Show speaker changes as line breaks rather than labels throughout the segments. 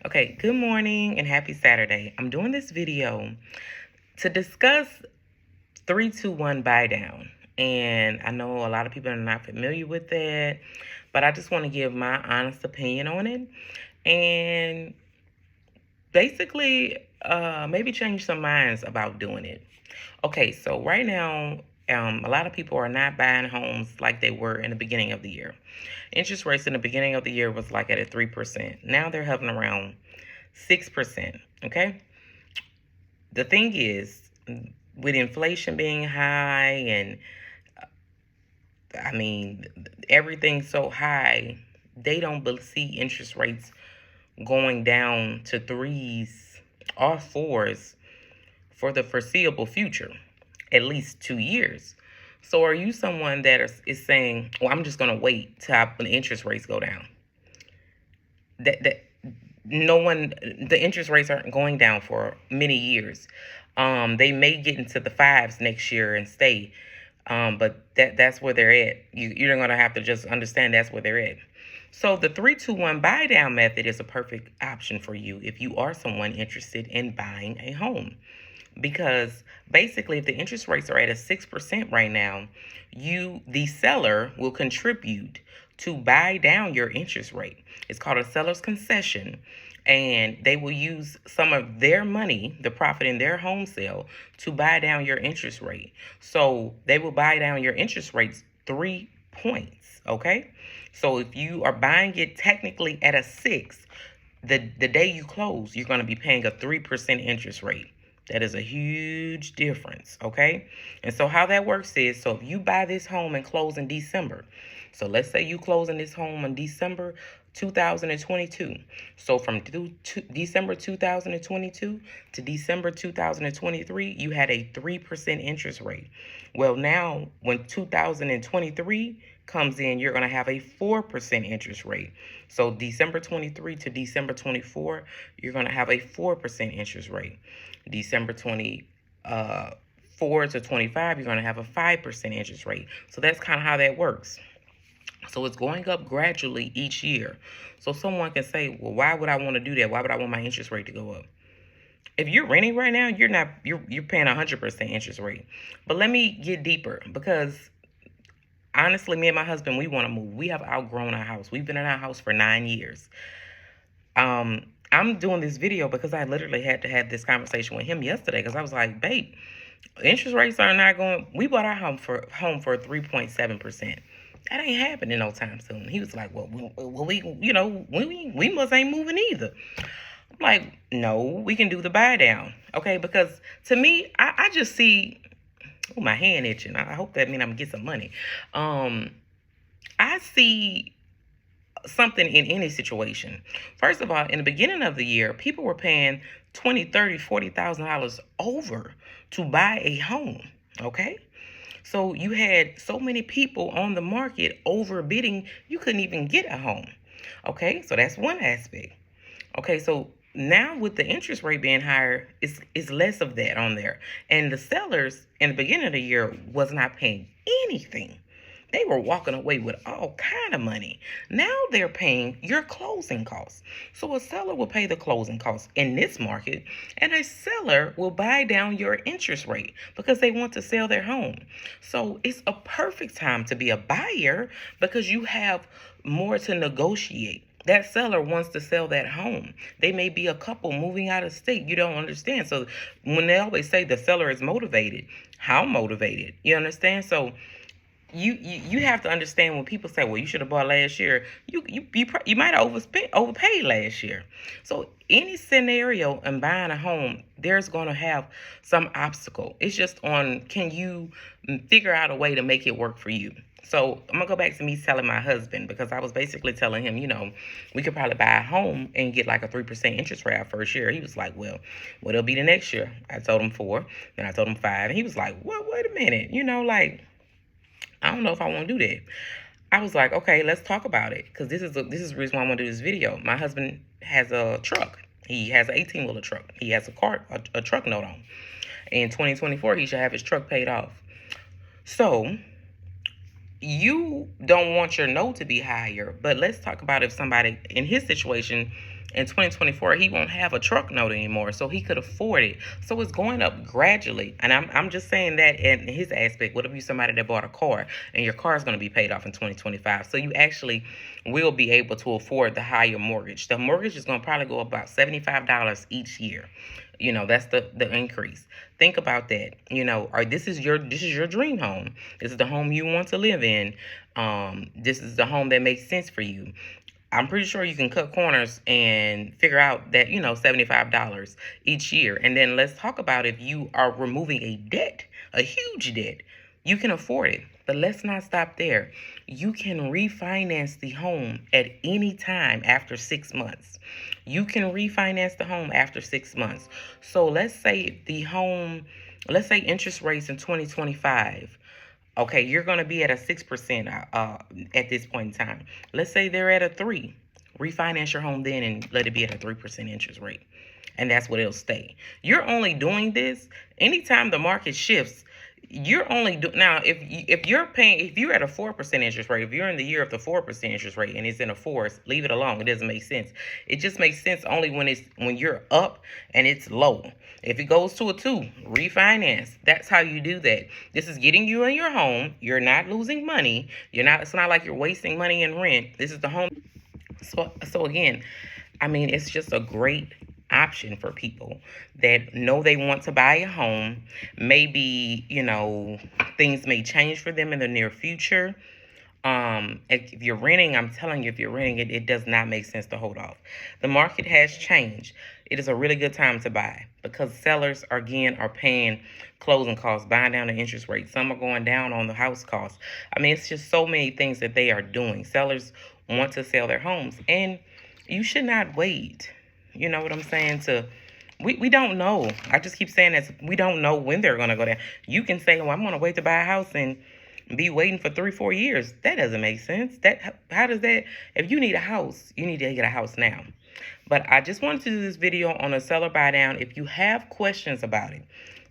Okay, good morning and happy Saturday. I'm doing this video to discuss 321 buy down. And I know a lot of people are not familiar with that, but I just want to give my honest opinion on it and basically maybe change some minds about doing it. Okay, so right now, a lot of people are not buying homes like they were in the beginning of the year. Interest rates in the beginning of the year was like at a 3%. Now they're hovering around 6%. Okay. The thing is, with inflation being high and I mean, everything's so high, they don't see interest rates going down to threes or fours for the foreseeable future, at least 2 years. So are you someone that is saying, well, I'm just going to wait till the interest rates go down? That no one, the interest rates aren't going down for many years. They may get into the fives next year and stay. But that's where they're at. You're going to have to just understand that's where they're at. So the 321 buy down method is a perfect option for you if you are someone interested in buying a home. Because basically, if the interest rates are at a 6% right now, the seller, will contribute to buy down your interest rate. It's called a seller's concession. And they will use some of their money, the profit in their home sale, to buy down your interest rate. So they will buy down your interest rates 3 points. Okay. So if you are buying it technically at a 6, the day you close, you're going to be paying a 3% interest rate. That is a huge difference, okay? And so how that works is, so if you buy this home and close in December, so let's say you close in this home in December 2022. So from December 2022 to December 2023, you had a 3% interest rate. Well, now when 2023 comes in, you're going to have a 4% interest rate. So December 23 to December 24, you're going to have a 4% interest rate. December 24 to 25, you're going to have a 5% interest rate. So that's kind of how that works. So it's going up gradually each year. So someone can say, well, why would I want to do that? Why would I want my interest rate to go up? If you're renting right now, you're paying 100% interest rate. But let me get deeper, because honestly, me and my husband, we want to move. We have outgrown our house. We've been in our house for 9 years. I'm doing this video because I literally had to have this conversation with him yesterday, because I was like, babe, interest rates are not going. We bought our home for 3.7%. That ain't happening no time soon. He was like, well, we must ain't moving either. I'm like, no, we can do the buy down. Okay, because to me, I just see, oh, my hand itching. I hope that means I'm gonna get some money. I see something in any situation. First of all, in the beginning of the year, people were paying $20,000, $30,000, $40,000 over to buy a home. Okay. So you had so many people on the market overbidding, you couldn't even get a home. Okay. So that's one aspect. Okay. So now with the interest rate being higher, it's less of that on there. And the sellers in the beginning of the year was not paying anything. They were walking away with all kind of money. Now they're paying your closing costs. So a seller will pay the closing costs in this market, and a seller will buy down your interest rate because they want to sell their home. So it's a perfect time to be a buyer because you have more to negotiate. That seller wants to sell that home. They may be a couple moving out of state. You don't understand. So when they always say the seller is motivated, how motivated? You understand? So you have to understand when people say, well, you should have bought last year. You might have overpaid last year. So any scenario in buying a home, there's going to have some obstacle. It's just on, can you figure out a way to make it work for you? So I'm going to go back to me telling my husband, because I was basically telling him, we could probably buy a home and get like a 3% interest rate our first year. He was like, well, what it'll be the next year? I told him 4. Then I told him 5. And he was like, well, wait a minute. I don't know if I want to do that. I was like, okay, let's talk about it. Because this is the reason why I want to do this video. My husband has a truck. He has an 18-wheeler truck. He has a truck note on. In 2024, he should have his truck paid off. So you don't want your note to be higher. But let's talk about if somebody in his situation In 2024, he won't have a truck note anymore, so he could afford it. So it's going up gradually. And I'm just saying that in his aspect. What if you somebody that bought a car and your car is going to be paid off in 2025? So you actually will be able to afford the higher mortgage. The mortgage is going to probably go about $75 each year. You know, that's the increase. Think about that. You know, or this is your dream home. This is the home you want to live in. This is the home that makes sense for you. I'm pretty sure you can cut corners and figure out that, you know, $75 each year. And then let's talk about if you are removing a debt, a huge debt, you can afford it. But let's not stop there. You can refinance the home at any time after 6 months. You can refinance the home after 6 months. So let's say interest rates in 2025. Okay, you're going to be at a 6% at this point in time. Let's say they're at a 3. Refinance your home then and let it be at a 3% interest rate. And that's what it'll stay. You're only doing this anytime the market shifts. You're only now if you're at a 4% interest rate, if you're in the year of the 4% interest rate and it's in a 4, leave it alone. It doesn't make sense. It just makes sense only when you're up and it's low. If it goes to a 2, refinance. That's how you do that. This is getting you in your home. You're not losing money. It's not like you're wasting money in rent. This is the home. So again, I mean, it's just a great option for people that know they want to buy a home. Maybe, you know, things may change for them in the near future. If you're renting, I'm telling you, if you're renting, it does not make sense to hold off. The market has changed. It is a really good time to buy because sellers are paying closing costs, buying down the interest rate. Some are going down on the house costs. I mean, it's just so many things that they are doing. Sellers want to sell their homes, and you should not wait. You know what I'm saying? We don't know. I just keep saying that we don't know when they're going to go down. You can say, well, I'm going to wait to buy a house and be waiting for 3-4 years. That doesn't make sense. How does that? If you need a house, you need to get a house now. But I just wanted to do this video on a seller buy down. If you have questions about it,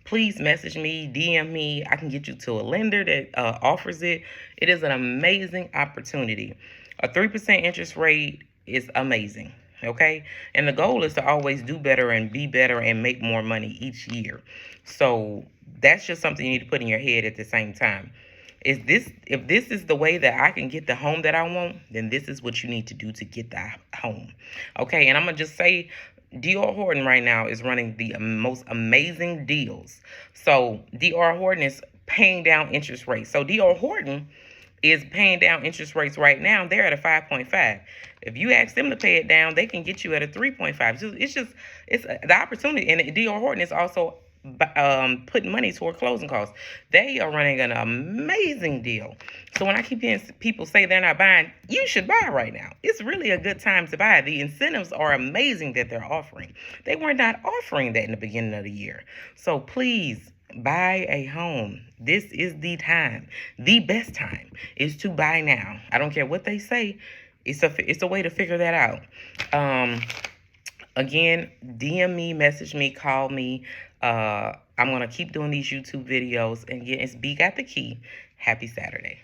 please message me, DM me. I can get you to a lender that offers it. It is an amazing opportunity. A 3% interest rate is amazing. Okay, and the goal is to always do better and be better and make more money each year. So that's just something you need to put in your head at the same time. If this is the way that I can get the home that I want, then this is what you need to do to get that home. Okay, and I'm gonna just say D.R. Horton right now is running the most amazing deals. So D.R. Horton is paying down interest rates. So D.R. Horton is paying down interest rates right now. They're at a 5.5. If you ask them to pay it down, they can get you at a 3.5. It's the opportunity. And D.R. Horton is also putting money toward closing costs. They are running an amazing deal. So when I keep hearing people say they're not buying, you should buy right now. It's really a good time to buy. The incentives are amazing that they're offering. They were not offering that in the beginning of the year. So please buy a home. This is the time. The best time is to buy now. I don't care what they say. It's a way to figure that out. Again, DM me, message me, call me. I'm going to keep doing these YouTube videos. And again, it's B Got the Key. Happy Saturday.